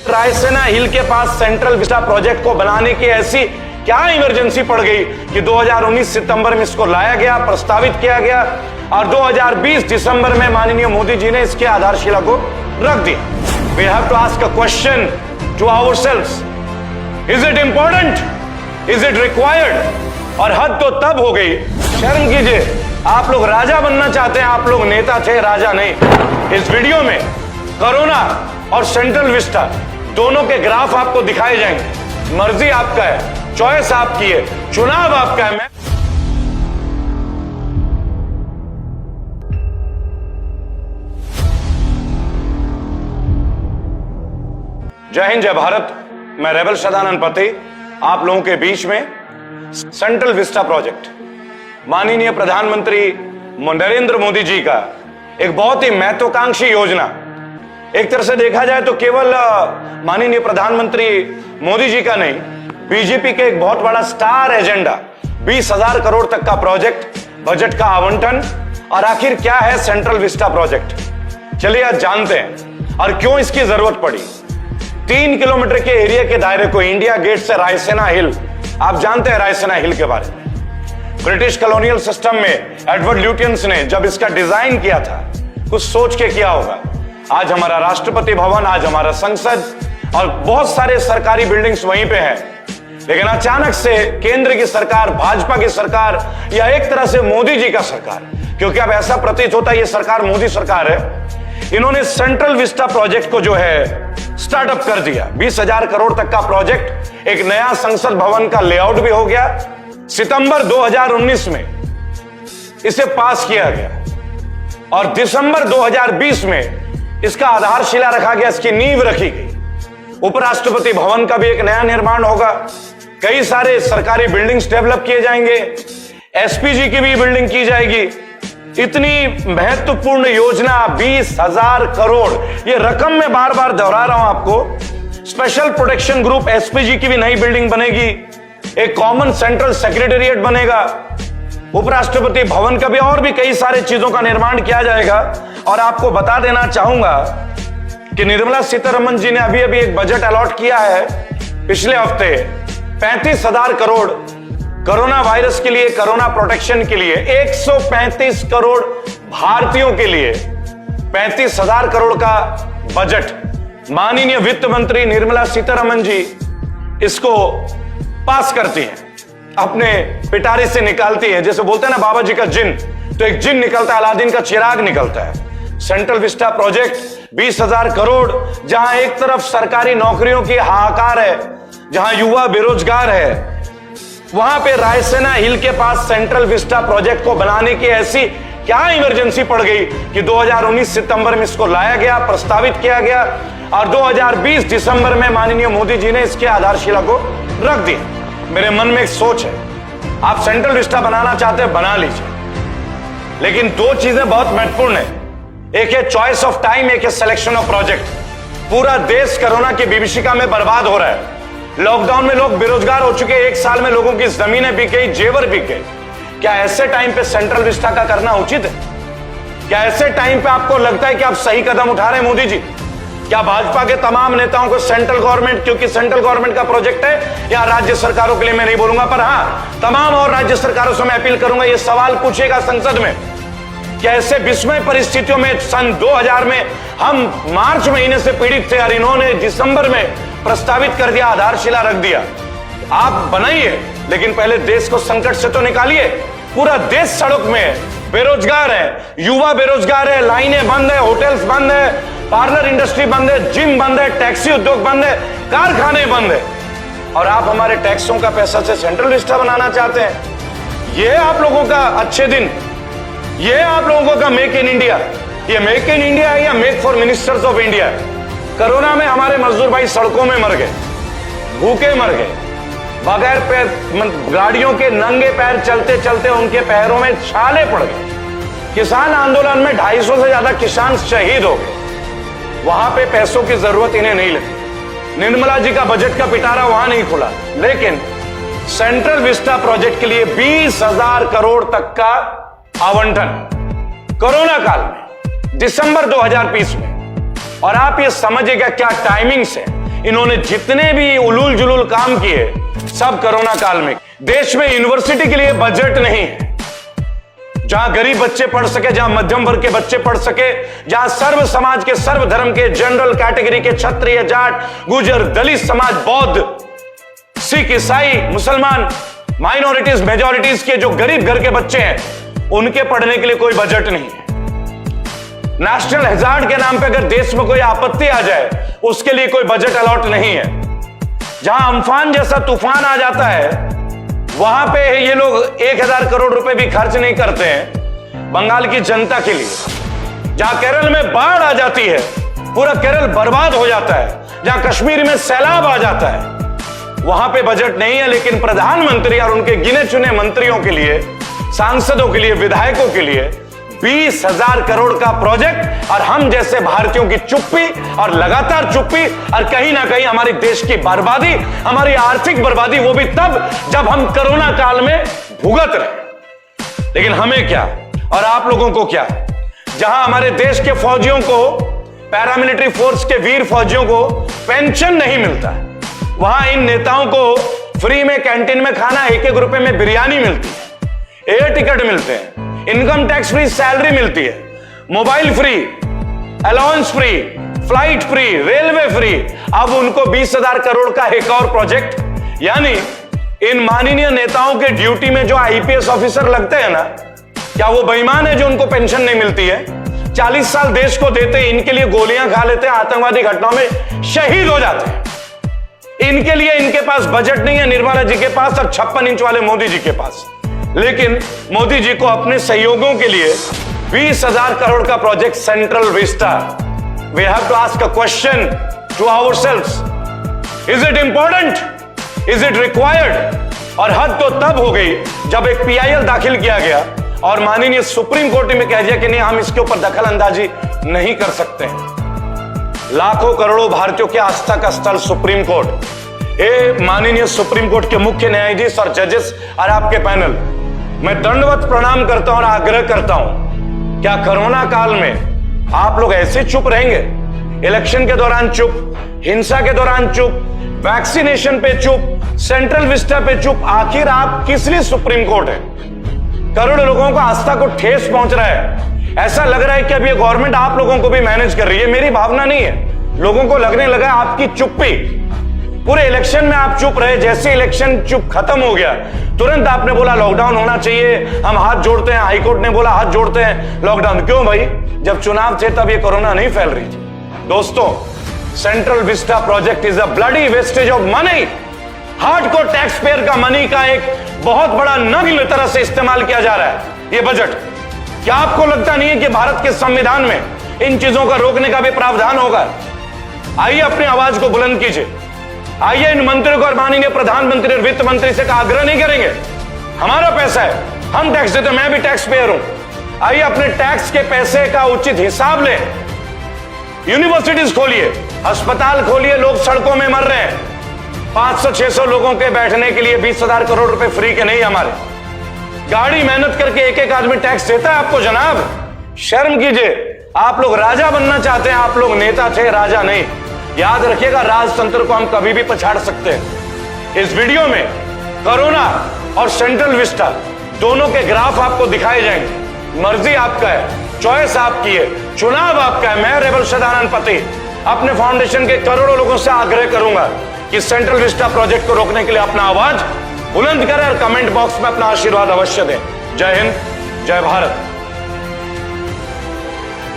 रायसेना हिल के पास central Vista project को बनाने की ऐसी क्या इमरजेंसी पड़ गई कि 2019 सितंबर में इसको लाया गया, प्रस्तावित किया गया और 2020 दिसंबर में माननीय मोदी जी ने इसके आधारशिला को रख दिया। We have to ask a question to ourselves. Is it important? Is it required? और हद तो तब हो गई, शर्म कीजिए, आप लोग राजा बनना चाहते हैं, आप लोग नेता थे, राजा नहीं। इस वीडियो में कोरोना और सेंट्रल विस्टा दोनों के ग्राफ आपको दिखाए जाएंगे। मर्जी आपका है, चॉइस आपकी है, चुनाव आपका है। जय हिंद, जय भारत। मैं रेबल सदानंद पति आप लोगों के बीच में सेंट्रल विस्टा प्रोजेक्ट माननीय प्रधानमंत्री नरेंद्र मोदी जी का एक बहुत ही महत्वाकांक्षी योजना। एक तरह से देखा जाए तो केवल माननीय प्रधानमंत्री मोदी जी का नहीं, बीजेपी के एक बहुत बड़ा स्टार एजेंडा 20,000 करोड़ तक का प्रोजेक्ट, बजट का आवंटन। और आखिर क्या है सेंट्रल विस्टा प्रोजेक्ट, चलिए आज जानते हैं और क्यों इसकी जरूरत पड़ी। 3 किलोमीटर के एरिया के दायरे को इंडिया गेट से रायसेना हिल, आप जानते हैं रायसेना हिल के बारे में। ब्रिटिश कॉलोनियल सिस्टम में एडवर्ड ल्यूटियंस ने जब इसका डिजाइन किया था, कुछ सोच के किया होगा। आज हमारा राष्ट्रपति भवन, आज हमारा संसद और बहुत सारे सरकारी बिल्डिंग्स वहीं पे हैं। लेकिन अचानक से केंद्र की सरकार, भाजपा की सरकार या एक तरह से मोदी जी का सरकार, क्योंकि अब ऐसा प्रतीत होता है ये सरकार मोदी सरकार है, इन्होंने सेंट्रल विस्टा प्रोजेक्ट को जो है स्टार्टअप कर दिया। 20,000 करोड़ तक का प्रोजेक्ट, एक नया संसद भवन का लेआउट भी हो गया। सितंबर 2019 में इसे पास किया गया और दिसंबर 2020 में इसका आधारशिला रखा गया, इसकी नींव रखी गई। उपराष्ट्रपति भवन का भी एक नया निर्माण होगा, कई सारे सरकारी बिल्डिंग्स डेवलप किए जाएंगे, एसपीजी की भी बिल्डिंग की जाएगी। इतनी महत्वपूर्ण योजना 20,000 करोड़, ये रकम मैं बार बार दोहरा रहा हूं आपको। स्पेशल प्रोटेक्शन ग्रुप एसपीजी की भी नई बिल्डिंग बनेगी, एक कॉमन सेंट्रल सेक्रेटेरिएट बनेगा, उपराष्ट्रपति भवन का भी और भी कई सारे चीजों का निर्माण किया जाएगा। और आपको बता देना चाहूंगा कि निर्मला सीतारमण जी ने अभी अभी एक बजट अलॉट किया है पिछले हफ्ते, 35,000 करोड़ कोरोना वायरस के लिए, कोरोना प्रोटेक्शन के लिए। 135 करोड़ भारतीयों के लिए 35,000 करोड़ का बजट माननीय वित्त मंत्री निर्मला सीतारमण जी इसको पास करती हैं, अपने पिटारे से निकालती है। जैसे बोलते हैं ना बाबा जी का जिन, तो एक जिन निकलता है, अलादीन का चिराग निकलता है। सेंट्रल विस्टा प्रोजेक्ट 20,000 करोड़, जहां एक तरफ सरकारी नौकरियों की हाहाकार है, जहां युवा बेरोजगार है, वहां पे रायसेना हिल के पास सेंट्रल विस्टा प्रोजेक्ट को बनाने की ऐसी क्या इमरजेंसी पड़ गई कि 2019 सितंबर में इसको लाया गया, प्रस्तावित किया गया और 2020 दिसंबर में माननीय मोदी जी ने इसके आधारशिला को रख दिया। मेरे मन में एक सोच है, आप सेंट्रल विस्टा बनाना चाहते हैं, बना लीजिए, लेकिन दो चीजें बहुत महत्वपूर्ण है। एक है चॉइस ऑफ टाइम, एक है सिलेक्शन ऑफ प्रोजेक्ट। पूरा देश कोरोना की विभीषिका में बर्बाद हो रहा है। लॉकडाउन में लोग बेरोजगार हो चुके, एक साल में लोगों की जमीनें बिक गई, जेवर बिक गए। क्या ऐसे टाइम पे सेंट्रल विस्टा का करना उचित है? क्या ऐसे टाइम पे आपको लगता है कि आप सही कदम उठा रहे हैं मोदी जी? क्या भाजपा के तमाम नेताओं को सेंट्रल गवर्नमेंट, क्योंकि सेंट्रल गवर्नमेंट का प्रोजेक्ट है, या राज्य सरकारों के लिए मैं नहीं बोलूंगा, पर हां तमाम और राज्य सरकारों से मैं अपील करूंगा, ये सवाल पूछेगा संसद में, क्या ऐसे विस्मय परिस्थितियों में सन 2000 में हम मार्च महीने से पीड़ित थे और इन्होंने दिसंबर में प्रस्तावित कर दिया, आधारशिला रख दिया। आप बनाइए, लेकिन पहले देश को संकट से तो निकालिए। पूरा देश सड़क में है, बेरोजगार है, युवा बेरोजगार है, लाइनें बंद है, होटल्स बंद है, पार्लर इंडस्ट्री बंद है, जिम बंद है, टैक्सी उद्योग बंद है, कारखाने बंद है, और आप हमारे टैक्सों का पैसा से सेंट्रल विस्टा बनाना चाहते हैं। ये आप लोगों का अच्छे दिन, ये आप लोगों का मेक इन इंडिया। ये मेक इन इंडिया है या make for ministers of India है? कोरोना में हमारे मजदूर भाई सड़कों में मर गए, भूखे मर गए, बगैर पैर, गाड़ियों के नंगे पैर चलते चलते उनके पैरों में छाले पड़ गए। किसान आंदोलन में 250 से ज्यादा किसान शहीद हो गए। वहां पे पैसों की जरूरत इन्हें नहीं लगी। निर्मला जी का बजट का पिटारा वहां नहीं खुला, लेकिन सेंट्रल विस्टा प्रोजेक्ट के लिए 20,000 करोड़ तक का आवंटन कोरोना काल में, दिसंबर 2020 में। और आप ये समझिएगा क्या टाइमिंग्स है, इन्होंने जितने भी उलूल जुलूल काम किए सब कोरोना काल में। देश में यूनिवर्सिटी के लिए बजट नहीं है जहां गरीब बच्चे पढ़ सके, जहां मध्यम वर्ग के बच्चे पढ़ सके, जहां सर्व समाज के, सर्व धर्म के, जनरल कैटेगरी के, क्षत्रिय, जाट, गुजर, दलित समाज, बौद्ध, सिख, ईसाई, मुसलमान, माइनॉरिटीज, मेजॉरिटीज के जो गरीब घर के बच्चे हैं उनके पढ़ने के लिए कोई बजट नहीं है। नेशनल हैजार्ड के नाम पे अगर देश में कोई आपत्ति आ जाए उसके लिए कोई बजट अलॉट नहीं है। जहां अम्फान जैसा तूफान आ जाता है वहां पे ये लोग 1000 करोड़ रुपए भी खर्च नहीं करते हैं बंगाल की जनता के लिए। जहां केरल में बाढ़ आ जाती है, पूरा केरल बर्बाद हो जाता है, जहां कश्मीर में सैलाब आ जाता है, वहां पे बजट नहीं है। लेकिन प्रधानमंत्री और उनके गिने चुने मंत्रियों के लिए, सांसदों के लिए, विधायकों के लिए 20,000 करोड़ का प्रोजेक्ट, और हम जैसे भारतीयों की चुप्पी और लगातार चुप्पी, और कहीं ना कहीं हमारे देश की बर्बादी, हमारी आर्थिक बर्बादी, वो भी तब जब हम कोरोना काल में भुगत रहे। लेकिन हमें क्या और आप लोगों को क्या? जहां हमारे देश के फौजियों को, पैरामिलिट्री फोर्स के वीर फौजियों को पेंशन नहीं मिलता है, वहां इन नेताओं को फ्री में कैंटीन में खाना, 1-1 रुपए में बिरयानी मिलती है, एयर टिकट मिलते हैं, इनकम टैक्स फ्री सैलरी मिलती है, mobile free, allowance free, flight free, railway free. अब उनको 20,000 करोड़ का एक और प्रोजेक्ट, यानी इन माननीय नेताओं के ड्यूटी में जो आईपीएस ऑफिसर लगते हैं ना, क्या वो बेईमान है जो उनको पेंशन नहीं मिलती है? 40 साल देश को देते, इनके लिए गोलियां खा लेते हैं, आतंकवादी घटनाओं में शहीद हो जाते हैं। इनके लिए इनके पास बजट नहीं है, निर्मला जी के पास और 56 इंच वाले मोदी जी के पास। लेकिन मोदी जी को अपने सहयोगों के लिए 20,000 करोड़ का project Central Vista. We have to ask a question to ourselves, is it important, is it required? और हद तो तब हो गई जब एक पीआईएल दाखिल किया गया और माननीय सुप्रीम कोर्ट में कह दिया कि नहीं, हम इसके ऊपर दखल अंदाजी नहीं कर सकते हैं। लाखों करोड़ों भारतीयों के आस्था का स्थल सुप्रीम कोर्ट, माननीय सुप्रीम कोर्ट के मुख्य न्यायाधीश और जजेस और आपके पैनल, मैं दंडवत प्रणाम करता हूं और आग्रह करता हूं, क्या कोरोना काल में आप लोग ऐसे चुप रहेंगे? इलेक्शन के दौरान चुप, हिंसा के दौरान चुप, वैक्सीनेशन पे चुप, सेंट्रल विस्टा पे चुप। आखिर आप किस लिए सुप्रीम कोर्ट है? करोड़ों लोगों को आस्था को ठेस पहुंच रहा है। ऐसा लग रहा है कि अब ये गवर्नमेंट आप लोगों को भी मैनेज कर रही है। मेरी भावना नहीं है, लोगों को लगने लगा आपकी चुप्पी। पूरे इलेक्शन में आप चुप रहे, जैसे इलेक्शन चुप खत्म हो गया तुरंत आपने बोला लॉकडाउन होना चाहिए, हम हाथ जोड़ते हैं, हाईकोर्ट ने बोला हाथ जोड़ते हैं, लॉकडाउन। क्यों भाई? जब चुनाव थे तब ये कोरोना नहीं फैल रही थी। दोस्तों, central Vista project is a bloody wastage of money. Hardcore tax payer का मनी का एक बहुत बड़ा नग्न तरह से इस्तेमाल किया जा रहा है ये बजट। क्या आपको लगता नहीं है कि भारत के संविधान में इन चीजों का रोकने का भी प्रावधान होगा? आइए अपनी आवाज को बुलंद कीजिए। आइए इन मंत्रियों को और माननीय प्रधानमंत्री और वित्त मंत्री से आग्रह नहीं करेंगे, हमारा पैसा है, हम टैक्स देते, मैं भी टैक्स पेयर हूं। आइए अपने टैक्स के पैसे का उचित हिसाब लें। यूनिवर्सिटीज खोलिए, अस्पताल खोलिए, लोग सड़कों में मर रहे हैं। 500-600 लोगों के बैठने के लिए 20,000 करोड़ रुपए फ्री के नहीं हमारे। गाड़ी मेहनत करके एक आदमी टैक्स देता है आपको जनाब, शर्म कीजिए। आप लोग राजा बनना चाहते हैं, आप लोग नेता थे, राजा नहीं। याद रखिएगा, राजतंत्र को हम कभी भी पछाड़ सकते हैं। इस वीडियो में कोरोना और सेंट्रल विस्टा दोनों के ग्राफ आपको दिखाए जाएंगे। मर्जी आपका है, चॉइस आपकी है, चुनाव आपका है। मैं रेबल सदानंद पति अपने फाउंडेशन के करोड़ों लोगों से आग्रह करूंगा कि सेंट्रल विस्टा प्रोजेक्ट को रोकने के लिए अपना आवाज बुलंद करें और कमेंट बॉक्स में अपना आशीर्वाद अवश्य दें। जय हिंद, जय भारत।